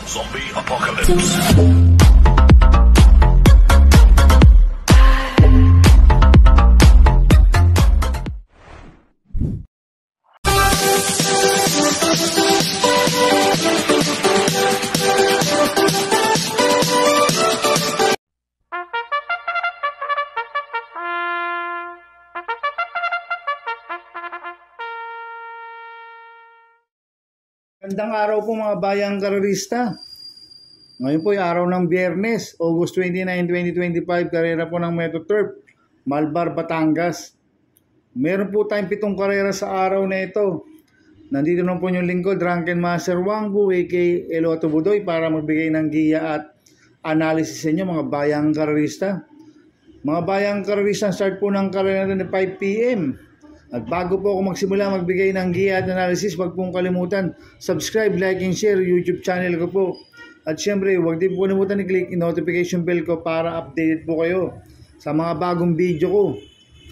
Zombie Apocalypse. Magandang araw po mga bayang karerista. Ngayon po ay araw ng Biyernes, August 29, 2025, karera po ng Metro Turf, Malbar, Batangas. Meron po tayong 7 karera sa araw na ito. Nandito naman po yung lingkod, Drunken Master Wangbu, aka Eloto Budoy, para magbigay ng giya at analysis sa inyo mga bayang karerista. Mga bayang karerista, start po ng karera natin at 5 p.m. At bago po ako magsimula magbigay ng giya at analysis, huwag pong kalimutan subscribe, like, and share YouTube channel ko po. At syempre, huwag din po kalimutan i-click yung notification bell ko para updated po kayo sa mga bagong video ko.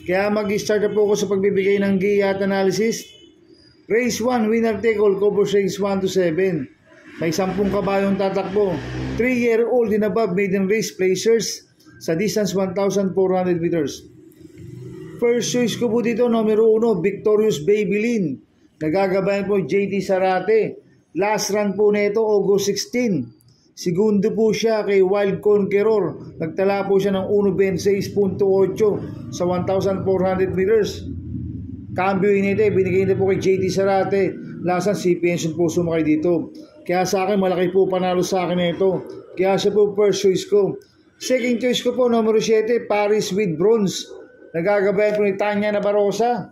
Kaya mag-start na po ako sa pagbibigay ng giya at analysis. Race 1, winner take all, covers race 1 to 7. May 10 kabayong tatakbo. 3-year-old and above maiden race placers sa distance 1,400 meters. First choice ko po dito, numero 1, Victorious Babylin. Nagagabayan po JT Sarate. Last run po nito, August 16. Segundo po siya kay Wild Conqueror. Nagtala po siya ng 1.26.8 sa 1,400 meters. Cambio nito, binigay nito po kay JT Sarate. Last run, si Pension po sumakay dito. Kaya sa akin, malaki po panalo sa akin nito. Kaya siya po first choice ko. Second choice ko po, numero 7, Paris with Bronze. Nagagabayan po ni Tanya Nabarosa.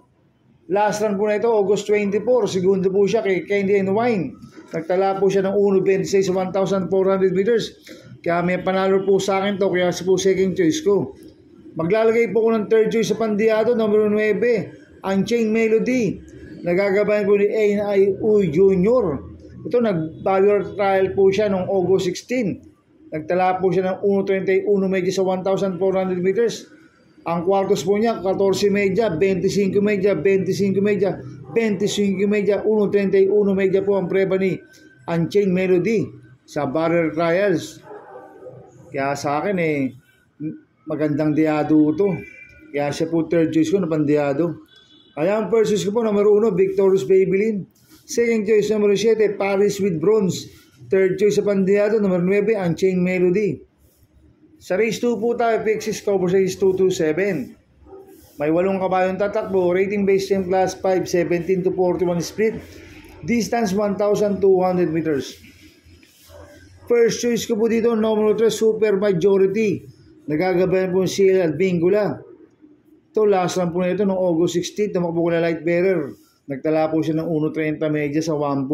Last run po na ito, August 24. Segundo po siya kay Candy and Wine. Nagtala po siya ng 1.26 sa 1,400 meters. Kaya may panalo po sa akin to, kaya po second choice ko. Maglalagay po ko ng third choice sa Pandiado, numero 9, Unchained Melody. Nagagabayan po ni A.I.U. Jr. Ito, nag-value trial po siya noong August 16. Nagtala po siya ng 1.31 medyo sa 1,400 meters. Ang kwartos po niya, 14 medya, 25 medya, 25 medya, 25 medya, 1.31 medya po ang preba ni Unchained Melody sa Barrier Trials. Kaya sa akin magandang diado ito. Kaya siya po third choice ko na pandiado. Kaya ang first choice ko po, numero 1, Victorious Babylin. Second choice, numero 7, Paris with Bronze. Third choice sa pandiado, numero 9, Unchained Melody. Sa race 2 po tayo, Pixis covers race 2 to 7. May 8 kabayong tatakbo, rating based in class 5, 17 to 41 split, distance 1,200 meters. First choice ko po dito, numero 3, Super Majority. Nagagabayan po si Albingula. Ito, last run po na ito noong August 16, tumakbo ko na light bearer. Nagtala po siya ng 1.30 medya sa 1.4.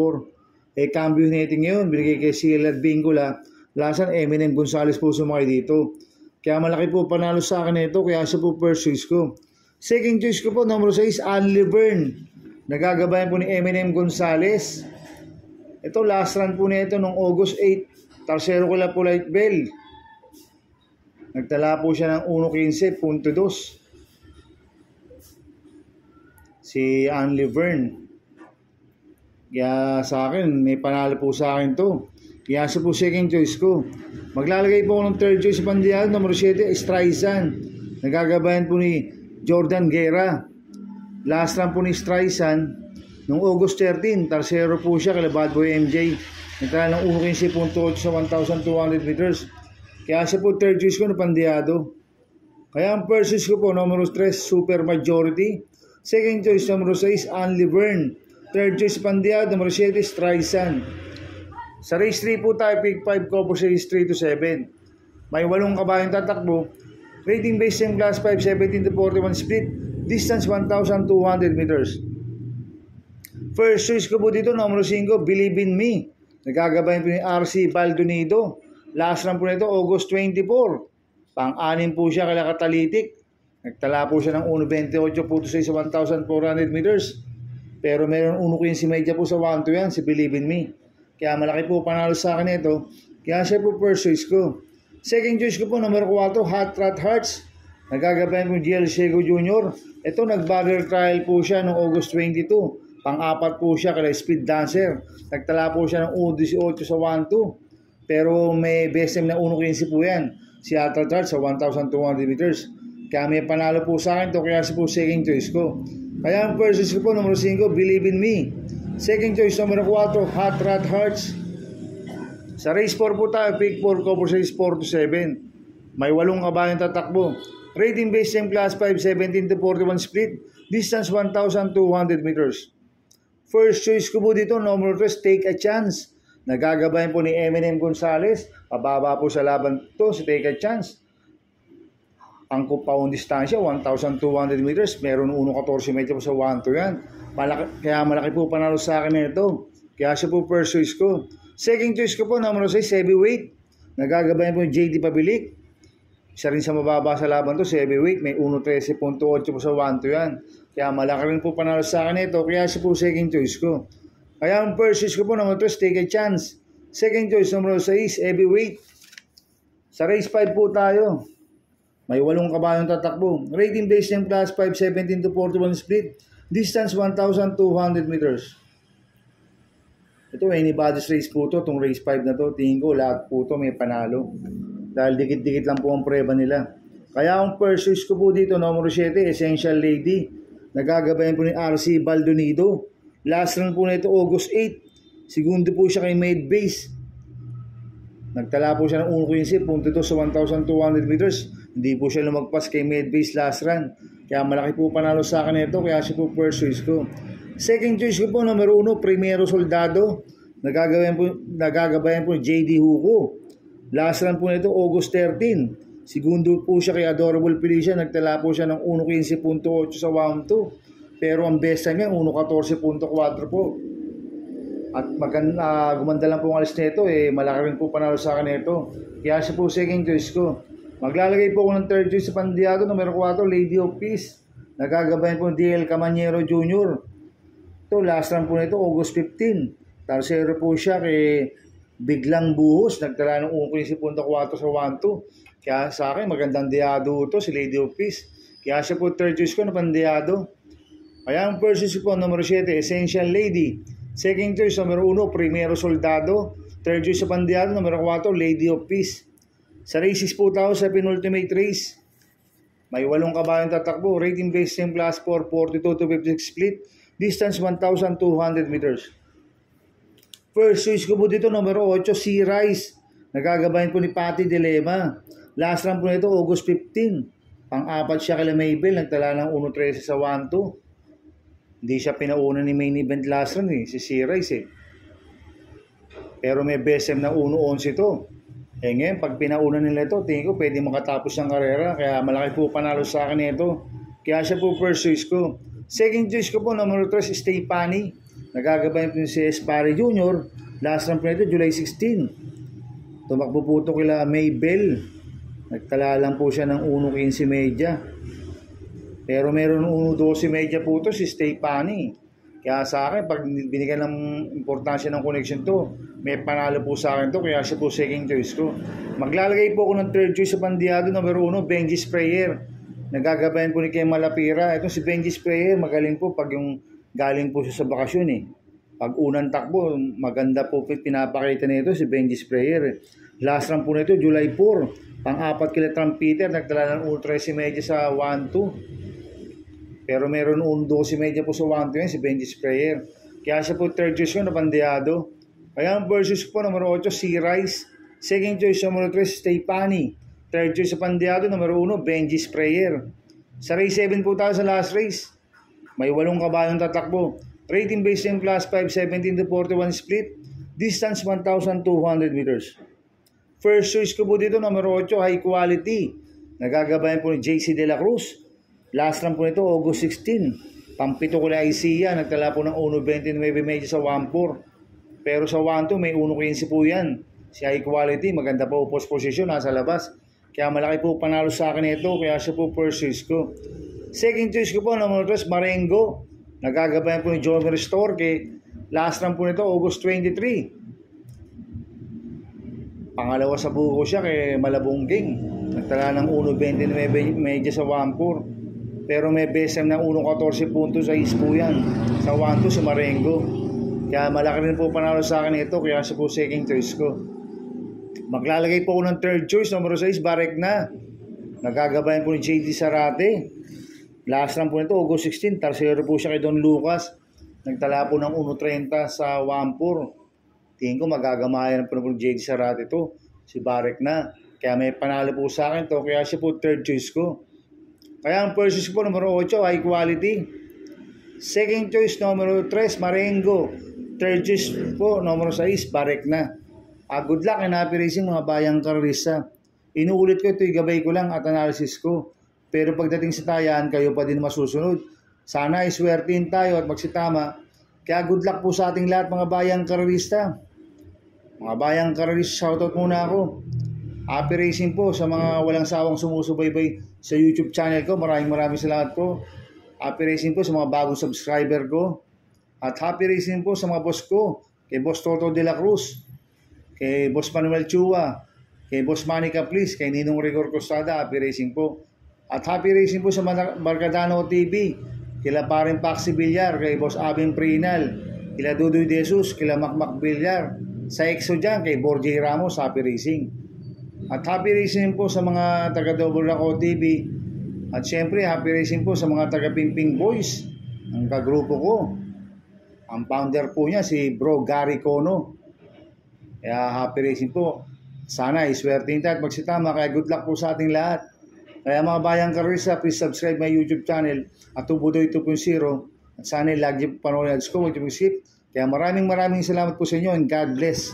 Cambio netting yun, binigay kay CL Albingula. Lasan, Eminem Gonzalez po sumakay dito. Kaya malaki po panalo sa akin ito, kaya siya po first choice ko. Second choice ko po, number 6, Ann Laverne. Nagagabayan po ni Eminem Gonzalez. Ito, last run po nito noong August 8. Tarsero ko lang po light bell. Nagtala po siya ng 1.15.2. Si Ann Laverne. Kaya sa akin, may panalo po sa akin to. Kaya siya po second choice ko. Maglalagay po ako ng third choice sa Pandiado, numero 7, Streisand. Nagagabayan po ni Jordan Guerra. Last run po ni Streisand, noong August 13, tarsero po siya kay Bad Boy MJ. Nagtala ng 1.15.8 sa 1,200 meters. Kaya siya po third choice ko na Pandiado. Kaya ang first choice ko po, numero 3, Super Majority. Second choice, numero 6, Ann Laverne. Third choice Pandiado, numero 7, Streisand. Sa race 3 po tayo, pick 5 covers race 3 to 7. May 8 kabayong tatakbo. Rating based in class 5, 17 to 41 split. Distance 1,200 meters. First choice ko po dito, numero 5, Believe in Me. Nagagabayan po ni RC Baldonido. Last run po nito, August 24. Pang-anim po siya kala Katalitik. Nagtala po siya ng 1.28 po to sa 1,400 meters. Pero meron 1.15 medya po sa 1-2 yan, si Believe in Me. Kaya malaki po panalo sa akin ito. Kaya siya po first choice ko. Second choice ko po, numero 4, Hot Rod Hearts. Nagagabayan po GL Sego Jr. Ito, nag-barrier trial po siya noong August 22. Pang-apat po siya kay Speed Dancer. Nagtala po siya ng 1.18 sa 1-2. Pero may BSM na 1.15 po yan. Si Alcatraz sa 1,200 meters. Kaya may panalo po sa akin to, kaya siya po second choice ko. Kaya ang first choice ko po, numero 5, Believe in Me. Second choice, numero 4, Hot Rod Hearts. Sa race 4 po tayo, pick 4 ko po sa race 4 to 7. May 8 kabayong tatakbo. Rating base M class 5, 17 to 41 split. Distance 1,200 meters. First choice ko po dito, numero 3, Take a Chance. Nagagabayan po ni Eminem Gonzalez. Pababa po sa laban to si Take a Chance. Ang kupaong distansya, 1,200 meters. Meron 1,14 meters po sa 1-2 yan. Kaya malaki po panalo sa akin nito. Kaya siya po first choice ko. Second choice ko po, numero 6, Heavyweight. Nagagabayan po ni JD Pabilik. Isa rin sa mababa sa laban to, heavyweight. May 1.13.8 po sa 1-2 yan. Kaya malaki rin po panalo sa akin ito. Kaya siya po second choice ko. Kaya ang first choice ko po, numero 3, Take a Chance. Second choice, numero 6, Heavyweight. Sa race 5 po tayo. May 8 kabayong tatakbo. Rating base ng class 5, 17 to 41 split. Distance 1,200 meters. Ito, anybody's race po to. Itong race 5 na to, tingin ko lahat po to may panalo. Dahil dikit-dikit lang po ang preba nila. Kaya ang first choice ko po dito, numero 7, Essential Lady. Nagagabayan po ni RC Baldonido. Last run po na ito, August 8. Segundo po siya kay Made Base. Nagtala po siya ng 1.15, punto ito sa 1,200 meters. Hindi po siya lumagpas kay Made Base last run. Kaya malaki po panalo sa akin ito, kaya siya po first choice ko. Second choice ko po, numero 1, Primero Soldado. Nagagabayan po ni JD Hugo. Last run po nito, August 13. Segundo po siya kay Adorable Felicia. Nagtala po siya ng 1.15.8 sa 1-2. Pero ang best time niya, 1.14.4 po. At gumanda lang po ang alis nito. Malaki rin po panalo sa akin nito. Kaya siya po second choice ko. Maglalagay po ako ng third choice sa Pandiado, numero 4, Lady of Peace. Nagagabayan po DL Camanero Jr. Ito, last run po nito, August 15. Tarsero po siya kay Biglang Buhos. Nagtala ng 1.15.4 sa 1-2. Kaya sa akin, magandang diado ito, si Lady of Peace. Kaya siya po third choice ko na Pandiado. Kaya ang first choice po, numero 7, Essential Lady. Second choice, numero 1, Primero Soldado. Third choice sa Pandiado, numero 4, Lady of Peace. Sa races po tayo sa penultimate race. May 8 kabayong tatakbo. Rating base M class 4, 42 to 56 split. Distance 1,200 meters. First choice ko po dito, numero 8, Sea Rice. Nagagabayan po ni Patty Dilema. Last run po nito, August 15. Pang-apat siya kay Mabel. Nagtala ng 1.13 sa 1-2. Hindi siya pinauna ni main event last run si Sea Rice Pero may BSM na 1.11 ito. Ngayon, pag pinauna nila ito, tingin ko pwede makatapos ang karera. Kaya malaki po panalo sa akin ito. Kaya siya po first choice ko. Second choice ko po, numero 3, Stay Pani. Nagagabayan po si Espari Jr. Last run po nito, July 16. Tumakbo po ito kila Maybell. Nagtala lang po siya ng 1.15 media. Pero meron 1.12 media po ito si Stay Pani. Kaya sa akin, pag binigyan ng importansya ng connection to, may panalo po sa akin to, kaya siya po second choice ko. Maglalagay po ako ng third choice sa Pandiado, numero 1, Benji Sprayer. Nagagabayan po ni Kemal Lapira. Ito si Benji Sprayer, magaling po pag yung galing po siya sa bakasyon Pag unang takbo, maganda po pinapakita nito si Benji Sprayer Last run po nito, July 4. Pang-apat kila Trumpeter, nagtala ng 13 media sa 1-2. Pero meron 12 media po sa 1-2 yan, si Benji Sprayer. Kaya siya po third choice ko na Pandiado. Kaya ang versus po, numero 8, Sea Rice. Second choice, numero 3, Stay Pani. Third choice sa Pandiado, numero 1, Benji Sprayer. Sa race 7 po tayo sa last race. May 8 kabayong tatakbo. Rating base in class 5, 17 to 41 split. Distance 1,200 meters. First choice ko po dito, numero 8, High Quality. Nagagabayan po ni JC De La Cruz. Last run po nito, August 16. Pampito ko na ICIA, nagtala po ng 1.29 media sa 1-4. Pero sa 1-2, may 1.15 po yan. Si High Quality, maganda po post position, nasa labas. Kaya malaki po panalo sa akin ito, kaya siya po first choice ko. Second choice ko po, numero 3, Marengo. Nagagabayan po ni Jomer Storke. Last run po nito, August 23. Pangalawa sa buko siya kay Malabungging. Nagtala ng 1.29 media sa 1-4. Pero may BSM na 1.14 puntos sa ispo yan. Sa 1-2 si Marengo. Kaya malaki rin po panalo sa akin ito. Kaya siya po second choice ko. Maglalagay po ako ng third choice, numero 6, Barekna. Nagagabayan po ni JD Zarate. Last lang po nito, August 16, tarsero po siya kay Don Lucas. Nagtala po ng 1.30 sa 1.4. Tingin ko magagamayan po ni JD Zarate to, si Barekna. Kaya may panalo po sa akin to, kaya siya po third choice ko. Kaya ang first choice po, numero 8, high quality. Second choice, numero 3, Marengo. Third choice po, numero 6, Barekna. Good luck and happy racing mga bayang karista. Inuulit ko ito, gabay ko lang at analysis ko. Pero pagdating sa tayan, kayo pa din masusunod. Sana iswertin tayo at magsitama. Kaya good luck po sa ating lahat mga bayang karista. Mga bayang karista, shoutout muna ako. Happy racing po sa mga walang sawang sumusubaybay sa YouTube channel ko. Maraming salamat po. Happy racing po sa mga bagong subscriber ko. At happy racing po sa mga boss ko. Kay Boss Toto de la Cruz. Kay Boss Manuel Chua. Kay Boss Manny Caplis. Kay Ninong Rigor Costada. Happy racing po. At happy racing po sa Barcadano TV. Kila Paring Paxi Villar. Kay Boss Abing Prinal. Kila Dudoy De Jesus. Kila Macmac Villar. Sa EXO dyan. Kay Borgie Ramos. Happy racing. At happy racing po sa mga taga Double Rako TV. At syempre happy racing po sa mga taga Pimping Boys. Ang kagrupo ko. Ang founder po niya si Bro Gary Cono. Kaya happy racing po. Sana iswertin tayo at magsitama. Kaya good luck po sa ating lahat. Kaya mga bayang karista, please subscribe my YouTube channel at Tubudoy 2.0. At sana lagi panonood ko. Huwag niyo mag-skip. Kaya maraming salamat po sa inyo and God bless.